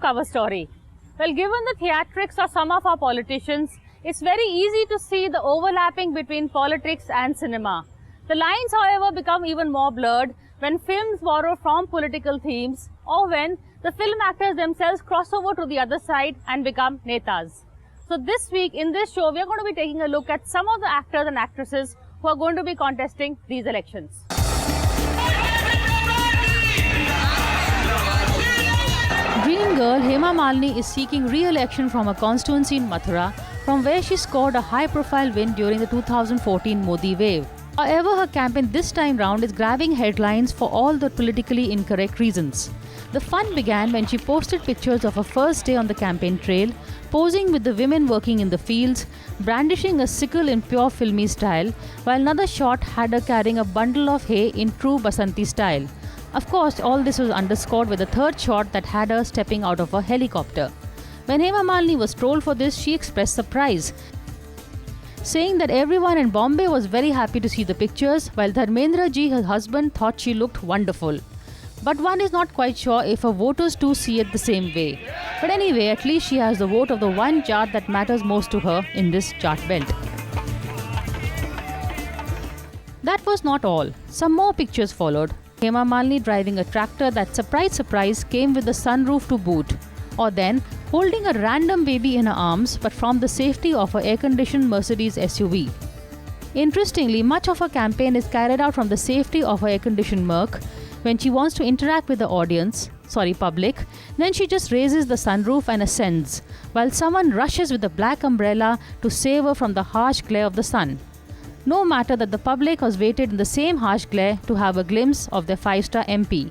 cover story. Well, given the theatrics of some of our politicians, it's very easy to see the overlapping between politics and cinema. The lines, however, become even more blurred when films borrow from political themes or when the film actors themselves cross over to the other side and become netas. So this week in this show, we are going to be taking a look at some of the actors and actresses who are going to be contesting these elections. Dream girl Hema Malini is seeking re-election from a constituency in Mathura, from where she scored a high-profile win during the 2014 Modi wave. However, her campaign this time round is grabbing headlines for all the politically incorrect reasons. The fun began when she posted pictures of her first day on the campaign trail, posing with the women working in the fields, brandishing a sickle in pure filmy style, while another shot had her carrying a bundle of hay in true Basanti style. Of course, all this was underscored with a third shot that had her stepping out of a helicopter. When Hema Malini was trolled for this, she expressed surprise, saying that everyone in Bombay was very happy to see the pictures, while Dharmendra ji, her husband, thought she looked wonderful. But one is not quite sure if her voters too see it the same way. But anyway, at least she has the vote of the one jat that matters most to her in this jat belt. That was not all. Some more pictures followed. Hema Malini driving a tractor that, surprise, came with the sunroof to boot. Or then, holding a random baby in her arms, but from the safety of her air-conditioned Mercedes SUV. Interestingly, much of her campaign is carried out from the safety of her air-conditioned Merc. When she wants to interact with the public, then she just raises the sunroof and ascends, while someone rushes with a black umbrella to save her from the harsh glare of the sun. No matter that the public has waited in the same harsh glare to have a glimpse of their 5-star MP.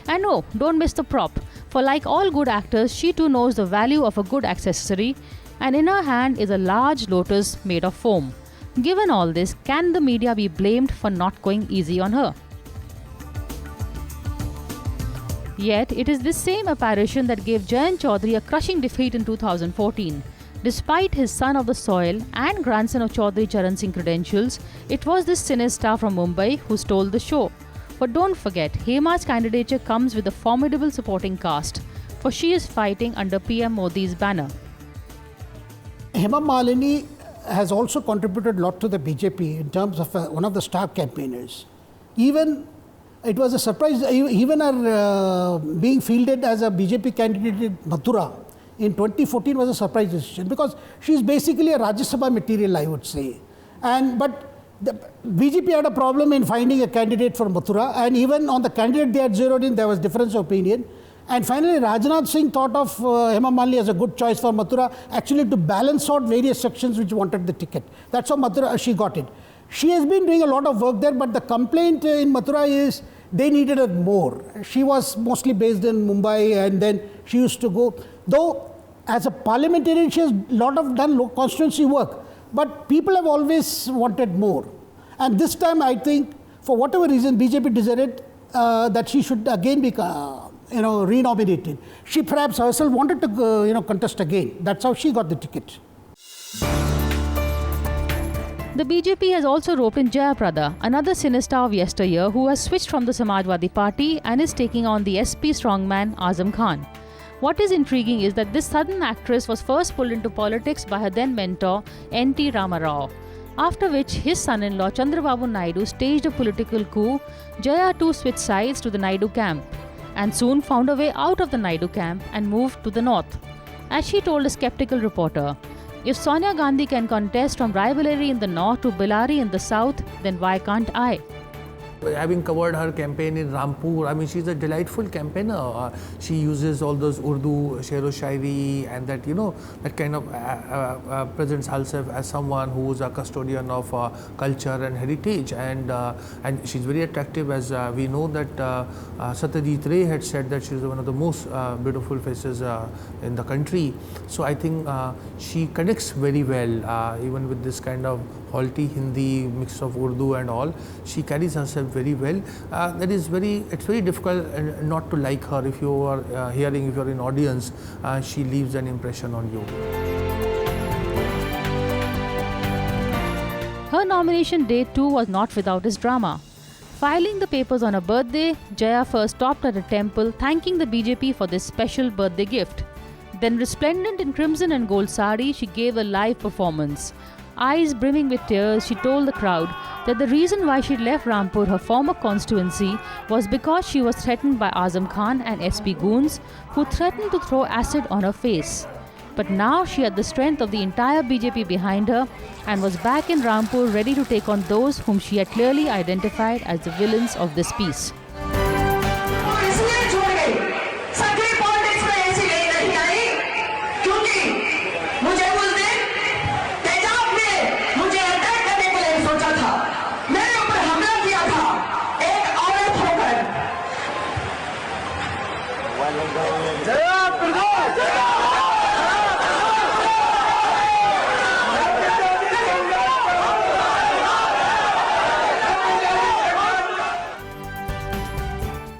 And no, don't miss the prop, for like all good actors, she too knows the value of a good accessory, and in her hand is a large lotus made of foam. Given all this, can the media be blamed for not going easy on her? Yet, it is this same apparition that gave Jayant Chaudhary a crushing defeat in 2014. Despite his son of the soil and grandson of Chaudhary Charan Singh credentials, it was this cinestar from Mumbai who stole the show. But don't forget, Hema's candidature comes with a formidable supporting cast, for she is fighting under PM Modi's banner. Hema Malini has also contributed a lot to the BJP in terms of one of the star campaigners. Even it was a surprise, even her being fielded as a BJP candidate in Mathura in 2014 was a surprise decision, because she is basically a Rajya Sabha material, I would say. But the BJP had a problem in finding a candidate for Mathura, and even on the candidate they had zeroed in, there was difference of opinion. And finally, Rajnath Singh thought of Hema Malini as a good choice for Mathura, actually to balance out various sections which wanted the ticket. That's how Mathura, she got it. She has been doing a lot of work there, but the complaint in Mathura is they needed her more. She was mostly based in Mumbai, and then she used to go, though as a parliamentarian she has done constituency work, but people have always wanted more. And this time I think, for whatever reason, BJP decided that she should again be re-nominated. She perhaps herself wanted to contest again. That's how she got the ticket. The BJP has also roped in Jaya Prada, another cinestar of yesteryear who has switched from the Samajwadi Party and is taking on the SP strongman Azam Khan. What is intriguing is that this southern actress was first pulled into politics by her then mentor N.T. Rama Rao, after which his son-in-law Chandrababu Naidu staged a political coup. Jaya too switched sides to the Naidu camp and soon found a way out of the Naidu camp and moved to the north. As she told a skeptical reporter, "If Sonia Gandhi can contest from rivalry in the north to Bellary in the south, then why can't I?" Having covered her campaign in Rampur, I mean, she's a delightful campaigner. She uses all those Urdu shero-shairi, and that, that kind of presents herself as someone who is a custodian of culture and heritage. And she's very attractive, as we know that Satyajit Ray had said that she's one of the most beautiful faces in the country. So I think she connects very well, even with this kind of halty Hindi mix of Urdu and all. She carries herself very well. It's very difficult not to like her. If you are if you're in audience, she leaves an impression on you. Her nomination day too was not without its drama. Filing the papers on her birthday, Jaya first stopped at a temple thanking the BJP for this special birthday gift. Then, resplendent in crimson and gold sari, she gave a live performance. Eyes brimming with tears, she told the crowd that the reason why she left Rampur, her former constituency, was because she was threatened by Azam Khan and SP goons who threatened to throw acid on her face. But now she had the strength of the entire BJP behind her and was back in Rampur ready to take on those whom she had clearly identified as the villains of this piece.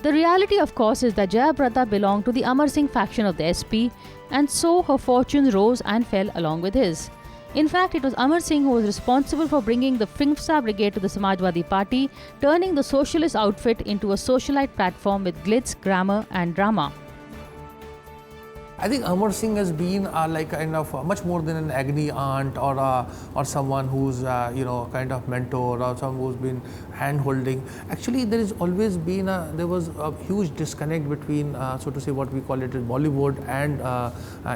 The reality, of course, is that Jaya Prada belonged to the Amar Singh faction of the SP, and so her fortunes rose and fell along with his. In fact, it was Amar Singh who was responsible for bringing the Fingsa Brigade to the Samajwadi Party, turning the socialist outfit into a socialite platform with glitz, glamour and drama. I think Amar Singh has been like kind of much more than an agony aunt or someone who's kind of mentor or someone who's been hand holding. Actually, there has always been there was a huge disconnect between so to say what we call it as Bollywood and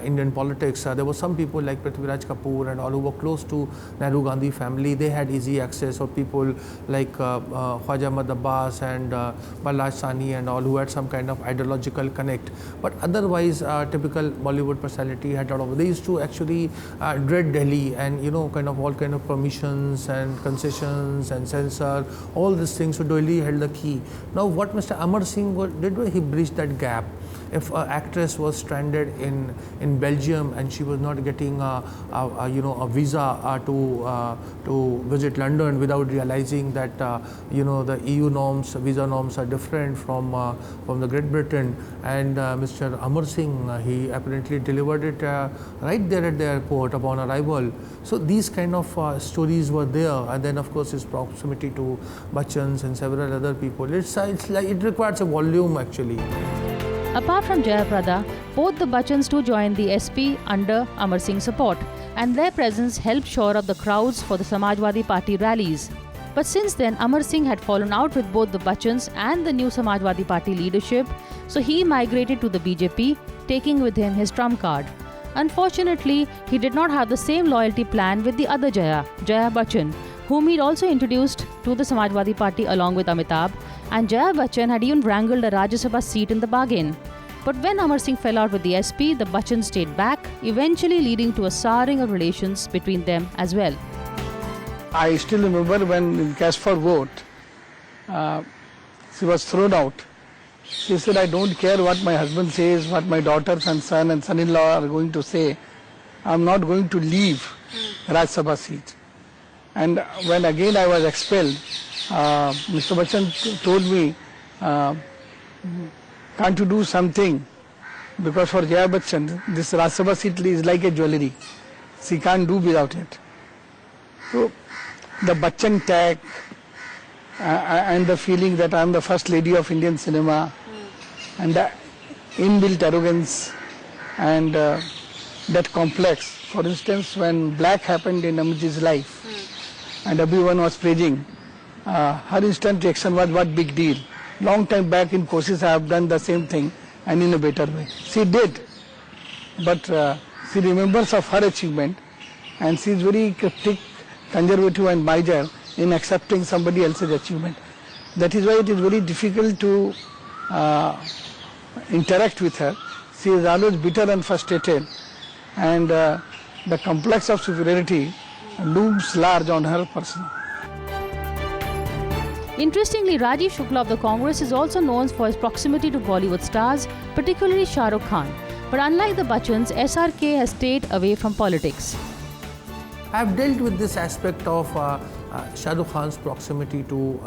Indian politics. There were some people like Prithviraj Kapoor and all who were close to Nehru Gandhi family. They had easy access, or people like Khwaja Ahmad Abbas and Balraj Sahni and all who had some kind of ideological connect. But otherwise, typical Bollywood personality had a lot of. They used to actually dread Delhi and kind of all kind of permissions and concessions and censor, all these things. So Delhi held the key. Now what Mr. Amar Singh did was he bridged that gap. If an actress was stranded in Belgium and she was not getting a visa to visit London without realizing that the EU norms, visa norms are different from the Great Britain, and Mr. Amar Singh he apparently delivered it right there at the airport upon arrival. So these kind of stories were there, and then of course his proximity to Bachchans and several other people. It's like it requires a volume actually. Apart from Jaya Prada, both the Bachchans too joined the SP under Amar Singh's support, and their presence helped shore up the crowds for the Samajwadi Party rallies. But since then, Amar Singh had fallen out with both the Bachchans and the new Samajwadi Party leadership, so he migrated to the BJP, taking with him his trump card. Unfortunately, he did not have the same loyalty plan with the other Jaya Bachchan, whom he'd also introduced to the Samajwadi Party along with Amitabh, and Jaya Bachchan had even wrangled a Rajya Sabha seat in the bargain. But when Amar Singh fell out with the SP, the Bachchans stayed back, eventually leading to a souring of relations between them as well. I still remember when in cast for vote, she was thrown out. She said, I don't care what my husband says, what my daughters and son and son-in-law are going to say. I'm not going to leave Rajya Sabha seat. And when again I was expelled, Mr. Bachchan told me, can't you do something? Because for Jaya Bachchan, this Rajya Sabha seat is like a jewelry. She can't do without it. So the Bachchan tag and the feeling that I'm the first lady of Indian cinema and the inbuilt arrogance and that complex. For instance, when Black happened in Amitji's life and everyone was praising, her instant reaction was, what big deal. Long time back in courses I have done the same thing and in a better way. She did, but she remembers of her achievement and she is very cryptic, conservative and miser in accepting somebody else's achievement. That is why it is very difficult to interact with her. She is always bitter and frustrated, and the complex of superiority looms large on her person. Interestingly, Rajiv Shukla of the Congress is also known for his proximity to Bollywood stars, particularly Shah Rukh Khan. But unlike the Bachchans, SRK has stayed away from politics. I have dealt with this aspect of Shah Rukh Khan's proximity to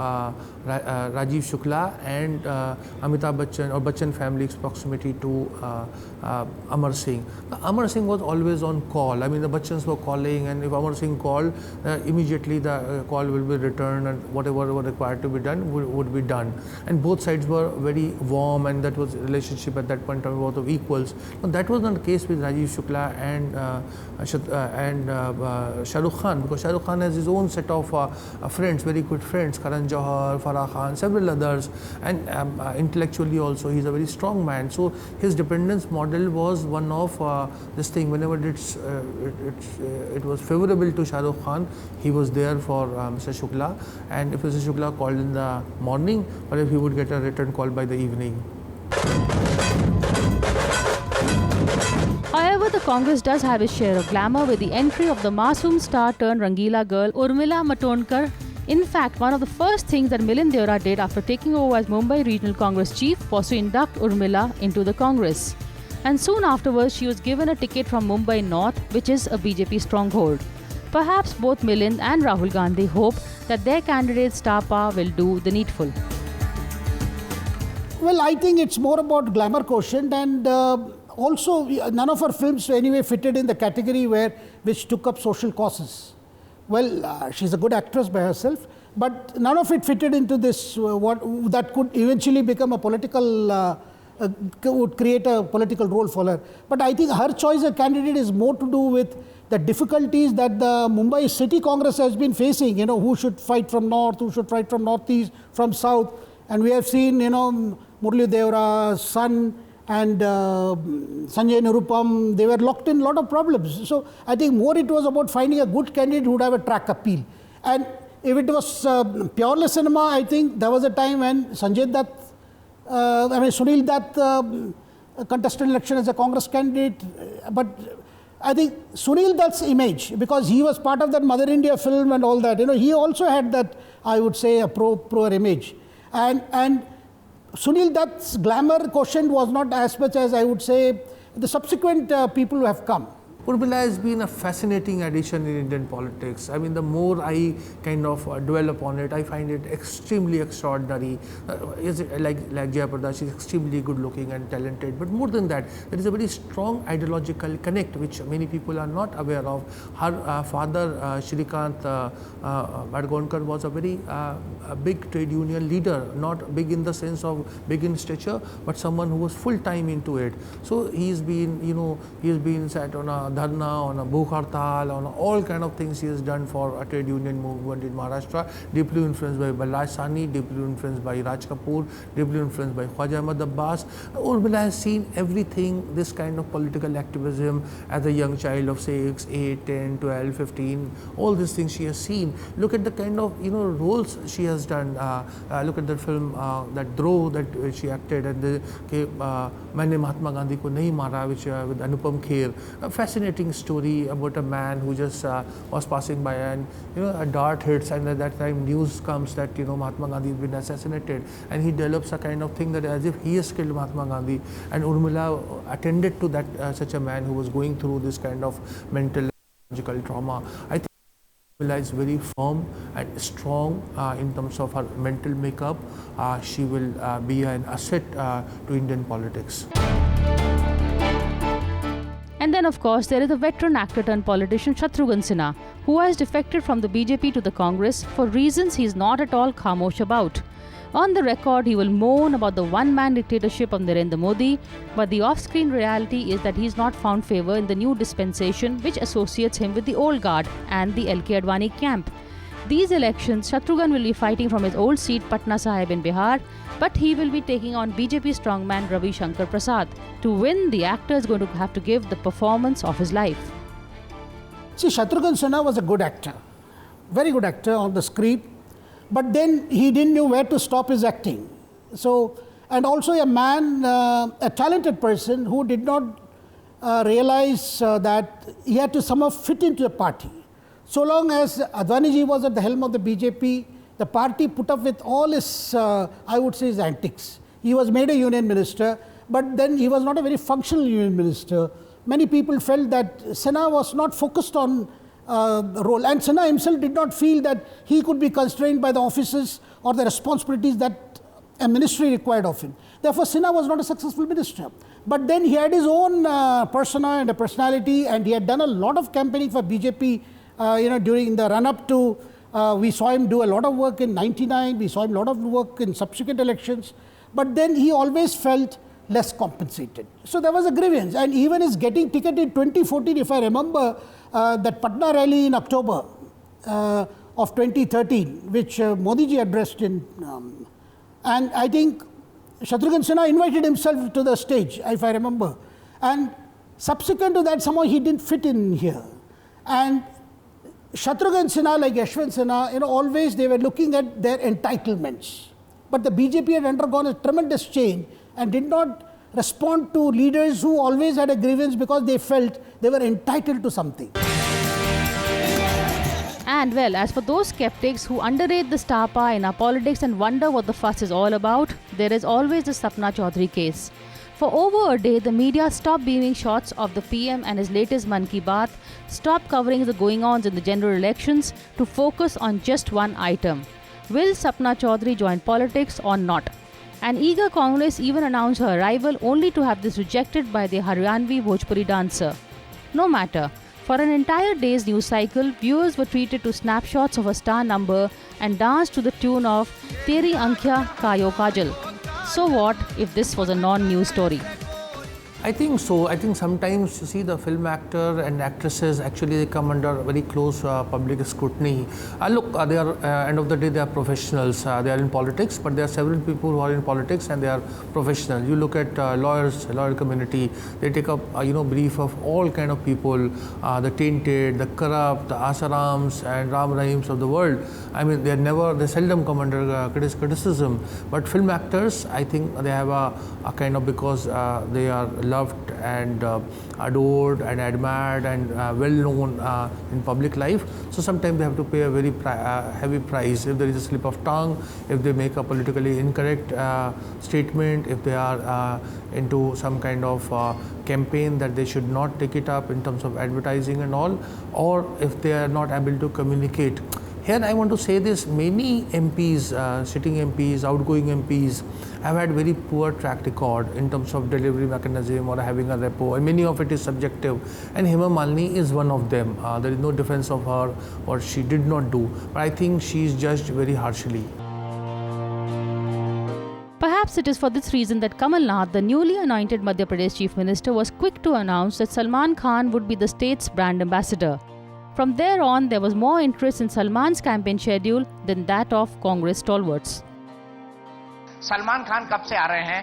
Rajiv Shukla and Amitabh Bachchan or Bachchan family's proximity to Amar Singh. Amar Singh was always on call. I mean, the Bachchans were calling, and if Amar Singh called, immediately the call will be returned, and whatever was required to be done would be done. And both sides were very warm, and that was relationship at that point of both of equals. Now, that was not the case with Rajiv Shukla and Shah Rukh Khan, because Shah Rukh Khan has his own set of friends, very good friends, Karan Johar, Farah Khan, several others, and intellectually also he's a very strong man. So his dependence model was one of this thing. Whenever it was favorable to Shah Rukh Khan, he was there for Mr. Shukla, and if Mr. Shukla called in the morning, or if he would get a return call by the evening. However, the Congress does have its share of glamour with the entry of the Masoom star turned Rangila girl Urmila Matondkar. In fact, one of the first things that Milind Deora did after taking over as Mumbai Regional Congress chief was to induct Urmila into the Congress. And soon afterwards, she was given a ticket from Mumbai North, which is a BJP stronghold. Perhaps both Milind and Rahul Gandhi hope that their candidate's star power will do the needful. Well, I think it's more about glamour quotient, and also none of her films anyway fitted in the category which took up social causes. Well, she's a good actress by herself, but none of it fitted into this what that could eventually become a political would create a political role for her. But I think her choice of candidate is more to do with the difficulties that the Mumbai City Congress has been facing. You know, who should fight from north, who should fight from northeast, from south, and we have seen, you know, Murli Deora's son and Sanjay Nirupam, they were locked in a lot of problems. So I think more it was about finding a good candidate who would have a track appeal. And if it was purely cinema, I think there was a time when Sunil Dutt contested election as a Congress candidate. But I think Sunil Dutt's image, because he was part of that Mother India film and all that, you know, he also had that, I would say, a pro image. And Sunil Dutt's glamour quotient was not as much as, I would say, the subsequent people who have come. Urmila has been a fascinating addition in Indian politics. I mean, the more I kind of dwell upon it, I find it extremely extraordinary. Like Jayaprada, she's extremely good looking and talented. But more than that, there is a very strong ideological connect, which many people are not aware of. Her father, Shrikant Badgonkar, was a very big trade union leader, not big in the sense of big in stature, but someone who was full time into it. So he's been sat on a dharna, on a bhukh hartal, on all kind of things he has done for a trade union movement in Maharashtra, deeply influenced by Balraj Sahni, deeply influenced by Raj Kapoor, deeply influenced by Khwaja Ahmad Abbas. Urmila has seen everything, this kind of political activism as a young child of 6, 8, 10, 12, 15, all these things she has seen. Look at the kind of roles she has done. Look at the film, that Droh that she acted, and the Maine Mahatma Gandhi Ko Nahi Mara, which with Anupam Kher. A fascinating story about a man who just was passing by, and a dart hits, and at that time news comes that Mahatma Gandhi has been assassinated, and he develops a kind of thing that as if he has killed Mahatma Gandhi. And Urmila attended to that, such a man who was going through this kind of mental psychological trauma. I think Urmila is very firm and strong in terms of her mental makeup. She will be an asset to Indian politics. And then, of course, there is the veteran actor turned politician Shatrughan Sinha, who has defected from the BJP to the Congress for reasons he is not at all khamosh about. On the record, he will moan about the one-man dictatorship of Narendra Modi, but the off-screen reality is that he has not found favour in the new dispensation which associates him with the old guard and the LK Advani camp. These elections, Shatrughan will be fighting from his old seat Patna Sahib in Bihar, but he will be taking on BJP strongman Ravi Shankar Prasad. To win, the actor is going to have to give the performance of his life. See, Shatrughan Sinha was a good actor, very good actor on the screen, but then he didn't know where to stop his acting. So, and also a man, a talented person who did not realize that he had to somehow fit into the party. So long as Advaniji was at the helm of the BJP, the party put up with all his, I would say, his antics. He was made a union minister, but then he was not a very functional union minister. Many people felt that Sinha was not focused on role. And Sinha himself did not feel that he could be constrained by the offices or the responsibilities that a ministry required of him. Therefore, Sinha was not a successful minister. But then he had his own persona and a personality, and he had done a lot of campaigning for BJP, during the run-up to, we saw him do a lot of work in '99, we saw him a lot of work in subsequent elections, but then he always felt less compensated. So there was a grievance, and even his getting ticketed in 2014, if I remember, that Patna rally in October of 2013, which Modi ji addressed in, and I think Shatrughan Sinha invited himself to the stage, if I remember. And subsequent to that, somehow he didn't fit in here. And Shatrughan Sinha, like Yashwant Sinha, always they were looking at their entitlements. But the BJP had undergone a tremendous change and did not respond to leaders who always had a grievance because they felt they were entitled to something. And well, as for those skeptics who underrate the star power in our politics and wonder what the fuss is all about, there is always the Sapna Chaudhary case. For over a day, the media stopped beaming shots of the PM and his latest Mann Ki Baat, stopped covering the going-ons in the general elections to focus on just one item. Will Sapna Chaudhary join politics or not? An eager Congress even announced her arrival only to have this rejected by the Haryanvi Bhojpuri dancer. No matter. For an entire day's news cycle, viewers were treated to snapshots of a star number and danced to the tune of Teri Ankhya Kayo Kajal. So what if this was a non-news story? I think so. I think sometimes you see the film actor and actresses actually they come under very close public scrutiny. Look, they are end of the day they are professionals. They are in politics, but there are several people who are in politics and they are professional. You look at lawyers, lawyer community. They take up brief of all kind of people, the tainted, the corrupt, the asarams and Ram Rahims of the world. I mean, they seldom come under criticism. But film actors, I think they have a kind of, because they are loved and adored and admired and well known in public life. So sometimes they have to pay a very heavy price if there is a slip of tongue, if they make a politically incorrect statement, if they are into some kind of campaign that they should not take it up in terms of advertising and all, or if they are not able to communicate. Here I want to say this, many MPs, sitting MPs, outgoing MPs have had very poor track record in terms of delivery mechanism or having a repo, and many of it is subjective, and Hema Malini is one of them. There is no defense of her, what she did not do, but I think she is judged very harshly. Perhaps it is for this reason that Kamal Nath, the newly anointed Madhya Pradesh Chief Minister, was quick to announce that Salman Khan would be the state's brand ambassador. From there on, there was more interest in Salman's campaign schedule than that of Congress stalwarts. Salman Khan कब से आ रहे हैं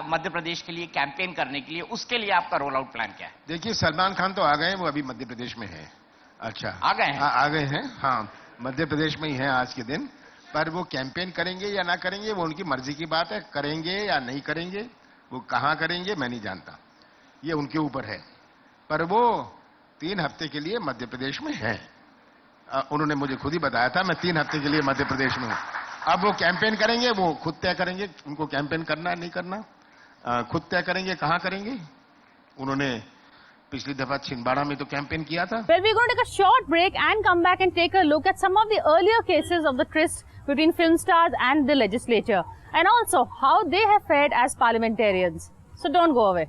मध्य प्रदेश के लिए campaign करने के लिए, उसके लिए आपका रोल आउट प्लान क्या है? देखिए, सलमान खान तो आ गए हैं, वो अभी मध्य प्रदेश में हैं। अच्छा, आ गए हैं? आ गए हैं, हाँ, मध्य प्रदेश में ही हैं आज के दिन। पर वो कैंपेन करेंगे या ना करेंगे वो उनकी मर्जी की बात है। करेंगे या नहीं करेंगे, वो कहाँ करेंगे मैं नहीं जानता, ये उनके ऊपर है। पर वो 3 हफ्ते के लिए मध्य प्रदेश में हैं। उन्होंने मुझे खुद ही बताया था, मैं 3 हफ्ते के लिए मध्य प्रदेश में हूँ। अब वो कैंपेन करेंगे, वो खुद तय करेंगे उनको कैंपेन करना है नहीं करना, खुद तय करेंगे कहाँ करेंगे। उन्होंने पिछली दफा छिंदवाड़ा में तो कैंपेन किया था। Well, we're going to take a short break and come back and take a look at some of the earlier cases of the tryst between film stars and the legislature, and also how they have fared as parliamentarians. So don't go away.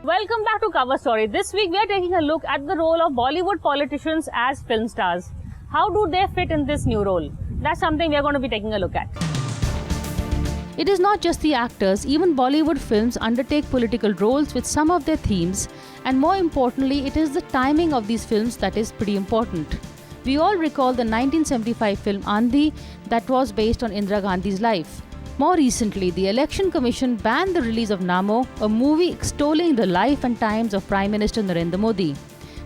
Welcome back to Cover Story. This week we are taking a look at the role of Bollywood politicians as film stars. How do they fit in this new role? That's something we are going to be taking a look at. It is not just the actors, even Bollywood films undertake political roles with some of their themes, and more importantly, it is the timing of these films that is pretty important. We all recall the 1975 film Andhi that was based on Indira Gandhi's life. More recently, the Election Commission banned the release of Namo, a movie extolling the life and times of Prime Minister Narendra Modi.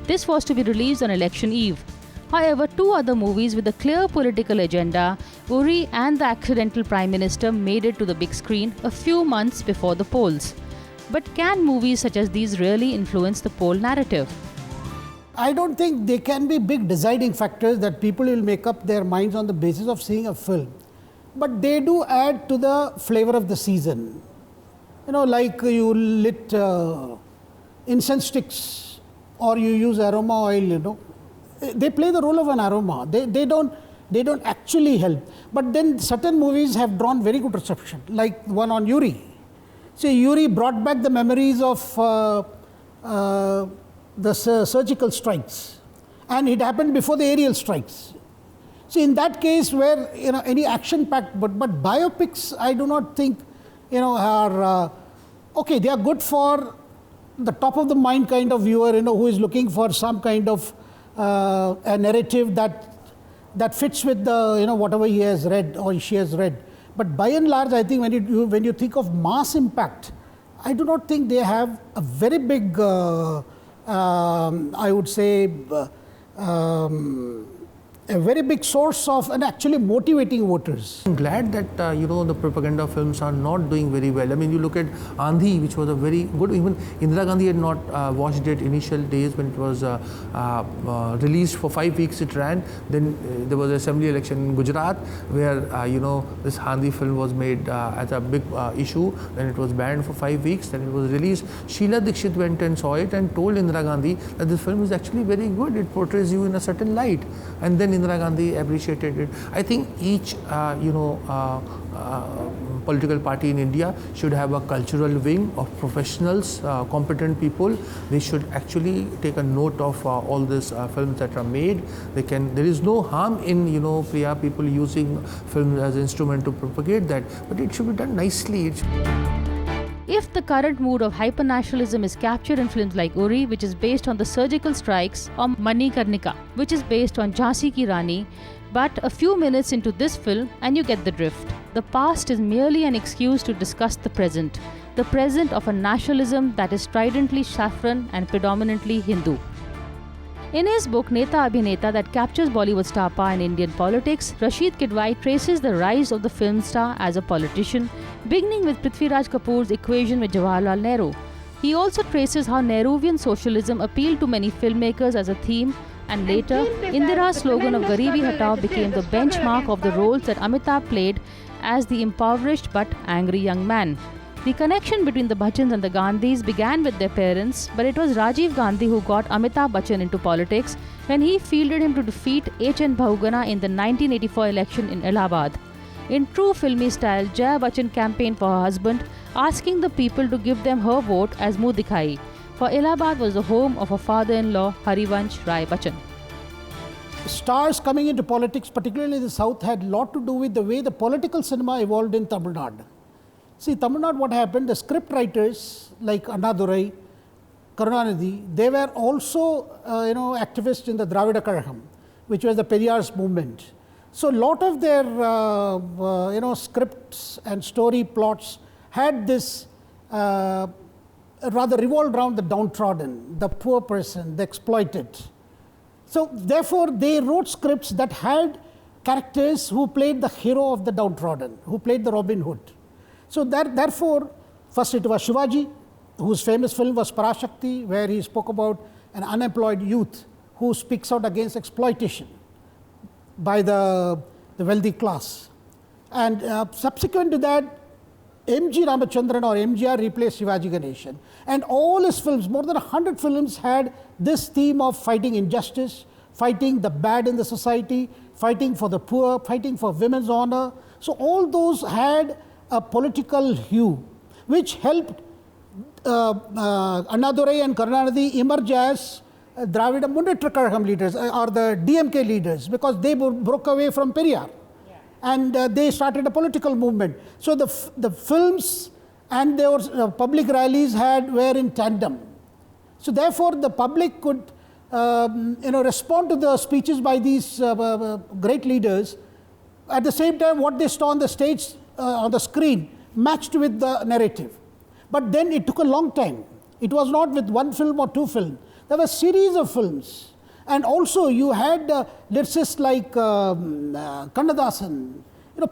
This was to be released on election eve. However, 2 other movies with a clear political agenda, Uri and The Accidental Prime Minister, made it to the big screen a few months before the polls. But can movies such as these really influence the poll narrative? I don't think they can be big deciding factors that people will make up their minds on the basis of seeing a film. But they do add to the flavor of the season. like you lit incense sticks or you use aroma oil, they play the role of an aroma. They don't actually help. But then certain movies have drawn very good reception, like one on Yuri. See, Yuri brought back the memories of the surgical strikes, and it happened before the aerial strikes. See, in that case where any action-packed, but biopics, I do not think are okay. They are good for the top of the mind kind of viewer, who is looking for some kind of a narrative that fits with the whatever he has read or she has read. But by and large, I think when you think of mass impact, I do not think they have a very big, I would say, a very big source of and actually motivating voters. I'm glad that the propaganda films are not doing very well. I mean, you look at Andhi, which was a very good. Even Indira Gandhi had not watched it initial days when it was released. For 5 weeks it ran. Then there was an assembly election in Gujarat where this Andhi film was made as a big issue. Then it was banned for 5 weeks. Then it was released. Sheila Dikshit went and saw it and told Indira Gandhi that this film is actually very good. It portrays you in a certain light. And then Indira Gandhi appreciated it. I think each political party in India should have a cultural wing of professionals, competent people. They should actually take a note of all these films that are made. There is no harm in Priya, people using films as an instrument to propagate that, but it should be done nicely. If the current mood of hyper-nationalism is captured in films like Uri, which is based on the surgical strikes, or Manikarnika, which is based on Jhansi Ki Rani, but a few minutes into this film and you get the drift. The past is merely an excuse to discuss the present of a nationalism that is stridently saffron and predominantly Hindu. In his book Neta Abhineta that captures Bollywood star power in Indian politics, Rashid Kidwai traces the rise of the film star as a politician, beginning with Prithviraj Kapoor's equation with Jawaharlal Nehru. He also traces how Nehruvian socialism appealed to many filmmakers as a theme, and later, Indira's slogan of Garibi Hatao became the benchmark of the roles that Amitabh played as the impoverished but angry young man. The connection between the Bachchans and the Gandhis began with their parents, but it was Rajiv Gandhi who got Amitabh Bachchan into politics when he fielded him to defeat H.N. Bahuguna in the 1984 election in Allahabad. In true filmy style, Jaya Bachchan campaigned for her husband, asking the people to give them her vote as Muh Dikhai, for Allahabad was the home of her father-in-law Harivansh Rai Bachchan. Stars coming into politics, particularly in the South, had a lot to do with the way the political cinema evolved in Tamil Nadu. See, Tamil Nadu, what happened, the script writers like Annadurai, Karunanidhi, they were also activists in the Dravida Kazhagam, which was the Periyar's movement. So a lot of their scripts and story plots had this rather revolved around the downtrodden, the poor person, the exploited. So therefore they wrote scripts that had characters who played the hero of the downtrodden, who played the Robin Hood. So therefore, first it was Shivaji, whose famous film was Parashakti, where he spoke about an unemployed youth who speaks out against exploitation by the wealthy class. And subsequent to that, M.G. Ramachandran or MGR replaced Shivaji Ganeshan. And all his films, more than 100 films, had this theme of fighting injustice, fighting the bad in the society, fighting for the poor, fighting for women's honor. So all those had a political hue, which helped Annadurai and Karunanidhi emerge as Dravida Munnetra Kazhagam leaders or the DMK leaders, because they broke away from Periyar. And they started a political movement. So the films and their public rallies were in tandem. So therefore, the public could respond to the speeches by these great leaders. At the same time, what they saw on the stage, on the screen, matched with the narrative. But then it took a long time. It was not with one film or two films. There were a series of films. And also you had lyricists like Kannadasan,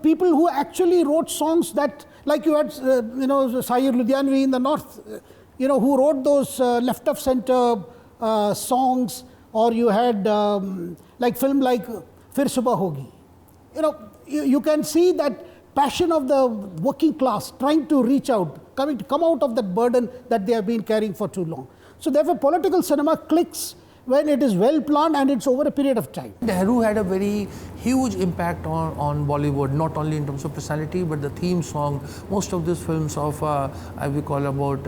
people who actually wrote songs that, like you had, Sayur Ludhianvi in the north, who wrote those left of center songs, or you had like film like Fir Subah Hogi. You can see that passion of the working class trying to reach out, come out of that burden that they have been carrying for too long. So therefore, political cinema clicks when it is well planned and it's over a period of time. Nehru had a very huge impact on Bollywood, not only in terms of personality, but the theme song. Most of these films of, I will call about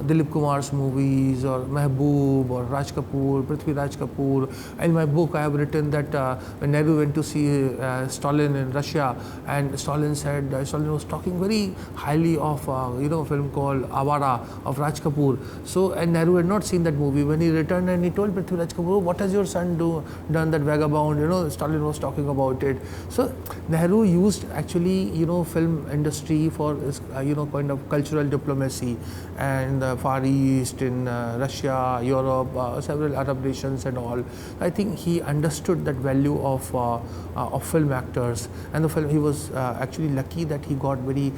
Dilip Kumar's movies, or Mehboob, or Raj Kapoor, Prithvi Raj Kapoor. In my book, I have written that when Nehru went to see Stalin in Russia, and Stalin said, Stalin was talking very highly of, a film called Awara of Raj Kapoor. So, and Nehru had not seen that movie. When he returned and he told Prithvi Raj Kapoor, what has your son done, that vagabond? Stalin was talking about it. So Nehru used actually, film industry for kind of cultural diplomacy, and Far East, in Russia, Europe, several Arab nations and all. I think he understood that value of film actors, and he was actually lucky that he got very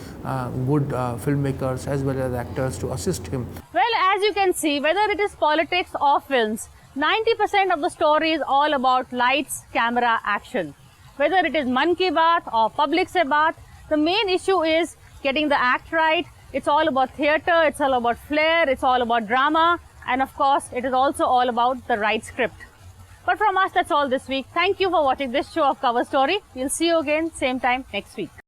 good filmmakers as well as actors to assist him. Well, as you can see, whether it is politics or films, 90% of the story is all about lights, camera, action. Whether it is Man Ki Baat or Public Se Baat, the main issue is getting the act right. It's all about theatre, it's all about flair, it's all about drama, and of course, it is also all about the right script. But from us, that's all this week. Thank you for watching this show of Cover Story. We'll see you again, same time next week.